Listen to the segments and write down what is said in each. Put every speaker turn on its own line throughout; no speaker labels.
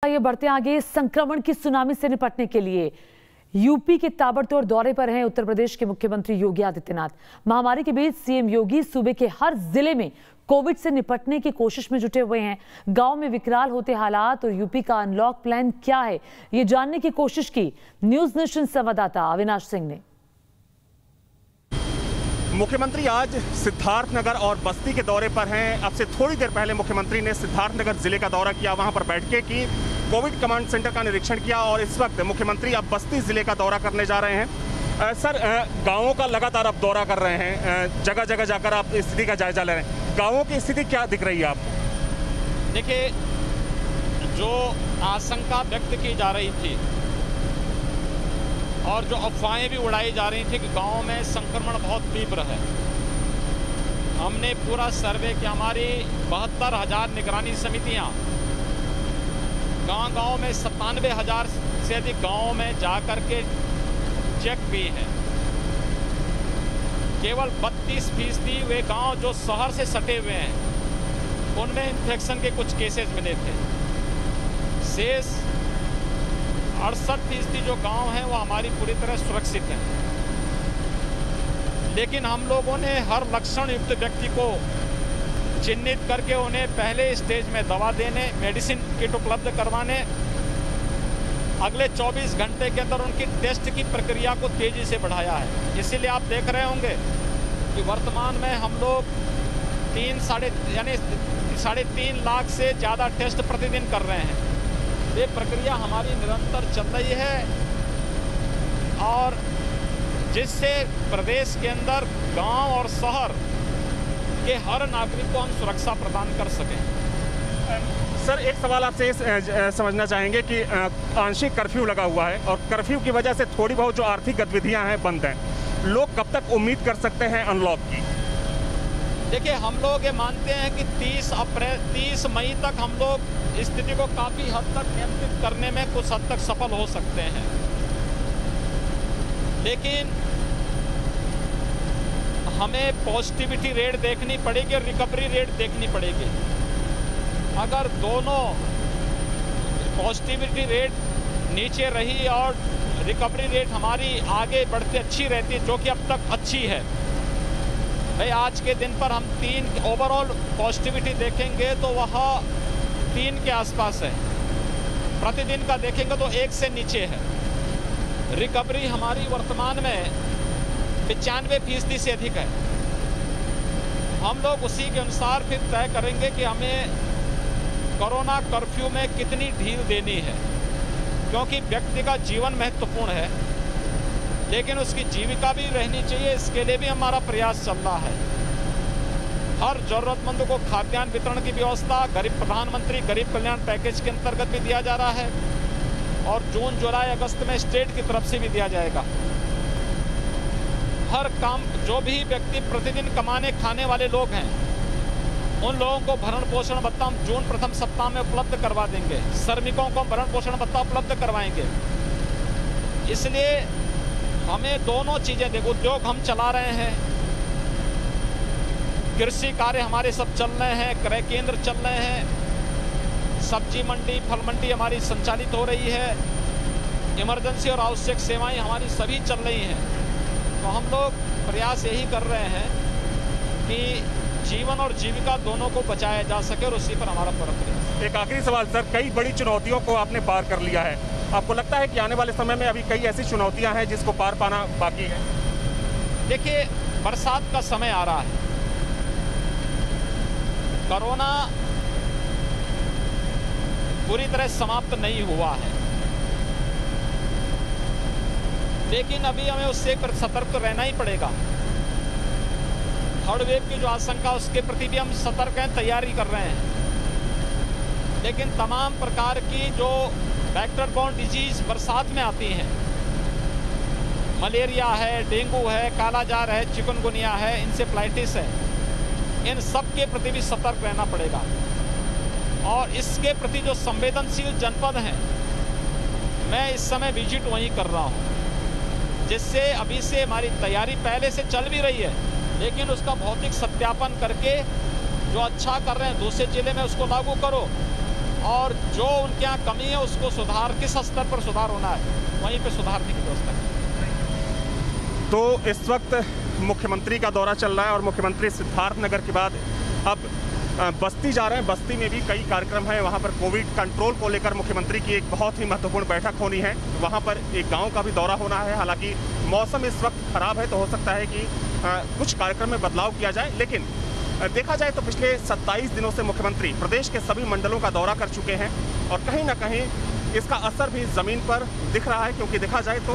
ये बढ़ते आगे संक्रमण की सुनामी से निपटने के लिए यूपी के ताबड़तोड़ दौरे पर हैं उत्तर प्रदेश के मुख्यमंत्री योगी आदित्यनाथ। महामारी के बीच सीएम योगी सूबे के हर जिले में कोविड से निपटने की कोशिश में जुटे हुए हैं। गांव में विकराल होते हालात और यूपी का अनलॉक प्लान क्या है, ये जानने की कोशिश की न्यूज नेशन संवाददाता अविनाश सिंह ने।
मुख्यमंत्री आज सिद्धार्थनगर और बस्ती के दौरे पर हैं। अब से थोड़ी देर पहले मुख्यमंत्री ने सिद्धार्थनगर जिले का दौरा किया, वहां पर बैठकें की, कोविड कमांड सेंटर का निरीक्षण किया और इस वक्त मुख्यमंत्री अब बस्ती जिले का दौरा करने जा रहे हैं। सर, गांवों का लगातार आप दौरा कर रहे हैं, जगह जगह जाकर आप स्थिति का जायजा ले रहे हैं, गाँवों की स्थिति क्या दिख रही है आपको?
देखिए, जो आशंका व्यक्त की जा रही थी और जो अफवाहें भी उड़ाई जा रही थी कि गाँव में संक्रमण बहुत तीव्र है, हमने पूरा सर्वे किया। हमारी 72,000 निगरानी समितियां गांव-गांव में 97,000 से अधिक गाँवों में जाकर के चेक भी हैं। केवल 32% वे गांव जो शहर से सटे हुए हैं उनमें इन्फेक्शन के कुछ केसेस मिले थे। शेष 68% जो गांव हैं वो हमारी पूरी तरह सुरक्षित हैं। लेकिन हम लोगों ने हर लक्षण युक्त व्यक्ति को चिन्हित करके उन्हें पहले स्टेज में दवा देने, मेडिसिन किट उपलब्ध करवाने, अगले 24 घंटे के अंदर उनकी टेस्ट की प्रक्रिया को तेजी से बढ़ाया है। इसीलिए आप देख रहे होंगे कि वर्तमान में हम लोग 3.5 लाख से ज़्यादा टेस्ट प्रतिदिन कर रहे हैं। ये प्रक्रिया हमारी निरंतर चल रही है और जिससे प्रदेश के अंदर गांव और शहर के हर नागरिक को हम सुरक्षा प्रदान कर सकें।
सर, एक सवाल आपसे समझना चाहेंगे कि आंशिक कर्फ्यू लगा हुआ है और कर्फ्यू की वजह से थोड़ी बहुत जो आर्थिक गतिविधियां हैं बंद हैं, लोग कब तक उम्मीद कर सकते हैं अनलॉक की?
देखिए, हम लोग ये मानते हैं कि 30 मई तक हम लोग स्थिति को काफ़ी हद तक नियंत्रित करने में कुछ हद तक सफल हो सकते हैं। लेकिन हमें पॉजिटिविटी रेट देखनी पड़ेगी और रिकवरी रेट देखनी पड़ेगी। अगर दोनों पॉजिटिविटी रेट नीचे रही और रिकवरी रेट हमारी आगे बढ़ते अच्छी रहती है, जो कि अब तक अच्छी है। भाई, आज के दिन पर हम 3 ओवरऑल पॉजिटिविटी देखेंगे तो वह 3 के आसपास है। प्रतिदिन का देखेंगे तो 1 से नीचे है। रिकवरी हमारी वर्तमान में 95% से अधिक है। हम लोग उसी के अनुसार फिर तय करेंगे कि हमें कोरोना कर्फ्यू में कितनी ढील देनी है, क्योंकि व्यक्ति का जीवन महत्वपूर्ण है लेकिन उसकी जीविका भी रहनी चाहिए। इसके लिए भी हमारा प्रयास चल रहा है। हर जरूरतमंद को खाद्यान्न वितरण की व्यवस्था प्रधानमंत्री गरीब कल्याण पैकेज के अंतर्गत भी दिया जा रहा है और जून, जुलाई, अगस्त में स्टेट की तरफ से भी दिया जाएगा। हर काम, जो भी व्यक्ति प्रतिदिन कमाने खाने वाले लोग हैं उन लोगों को भरण पोषण भत्ता हम जून प्रथम सप्ताह में उपलब्ध करवा देंगे। श्रमिकों को भरण पोषण भत्ता उपलब्ध करवाएंगे। इसलिए हमें दोनों चीज़ें देखो, उद्योग हम चला रहे हैं, कृषि कार्य हमारे सब चल रहे हैं, क्रय केंद्र चल रहे हैं, सब्जी मंडी, फल मंडी हमारी संचालित हो रही है, इमरजेंसी और आवश्यक सेवाएं हमारी सभी चल रही हैं। तो हम लोग प्रयास यही कर रहे हैं कि जीवन और जीविका दोनों को बचाया जा सके और उसी पर हमारा पूरा प्रयास।
एक आखिरी सवाल सर, कई बड़ी चुनौतियों को आपने पार कर लिया है, आपको लगता है कि आने वाले समय में अभी कई ऐसी चुनौतियां हैं जिसको पार पाना बाकी है?
देखिए, बरसात का समय आ रहा है। कोरोना पूरी तरह समाप्त नहीं हुआ है, लेकिन अभी हमें उससे सतर्क रहना ही पड़ेगा। थर्ड वेव की जो आशंका, उसके प्रति भी हम सतर्क हैं, तैयारी कर रहे हैं। लेकिन तमाम प्रकार की जो वेक्टर बॉर्न डिजीज बरसात में आती हैं, मलेरिया है, डेंगू है, कालाजार है, चिकनगुनिया है, इंसेफ्लाइटिस है, इन सब के प्रति भी सतर्क रहना पड़ेगा। और इसके प्रति जो संवेदनशील जनपद हैं, मैं इस समय विजिट वहीं कर रहा हूँ, जिससे अभी से हमारी तैयारी पहले से चल भी रही है, लेकिन उसका भौतिक सत्यापन करके जो अच्छा कर रहे हैं दूसरे जिले में उसको लागू करो, और जो उनके यहाँ कमी है उसको किस स्तर पर सुधार होना है वहीं पे सुधारने की व्यवस्था की।
तो इस वक्त मुख्यमंत्री का दौरा चल रहा है और मुख्यमंत्री सिद्धार्थनगर के बाद अब बस्ती जा रहे हैं। बस्ती में भी कई कार्यक्रम हैं। वहां पर कोविड कंट्रोल को लेकर मुख्यमंत्री की एक बहुत ही महत्वपूर्ण बैठक होनी है। वहां पर एक गांव का भी दौरा होना है। हालांकि मौसम इस वक्त खराब है तो हो सकता है कि कुछ कार्यक्रम में बदलाव किया जाए, लेकिन देखा जाए तो पिछले 27 दिनों से मुख्यमंत्री प्रदेश के सभी मंडलों का दौरा कर चुके हैं और कहीं ना कहीं इसका असर भी ज़मीन पर दिख रहा है, क्योंकि देखा जाए तो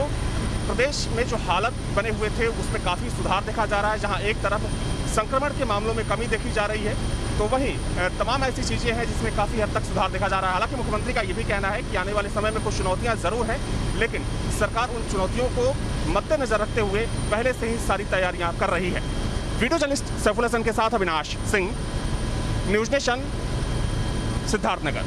प्रदेश में जो हालत बने हुए थे उसमें काफ़ी सुधार देखा जा रहा है। जहां एक तरफ संक्रमण के मामलों में कमी देखी जा रही है तो वहीं तमाम ऐसी चीज़ें हैं जिसमें काफ़ी हद तक सुधार देखा जा रहा है। हालांकि मुख्यमंत्री का ये भी कहना है कि आने वाले समय में कुछ चुनौतियाँ ज़रूर हैं, लेकिन सरकार उन चुनौतियों को मद्देनजर रखते हुए पहले से ही सारी तैयारियाँ कर रही है। वीडियो जर्नलिस्ट सैफुल हसन के साथ अविनाश सिंह, न्यूज़ नेशन, सिद्धार्थनगर।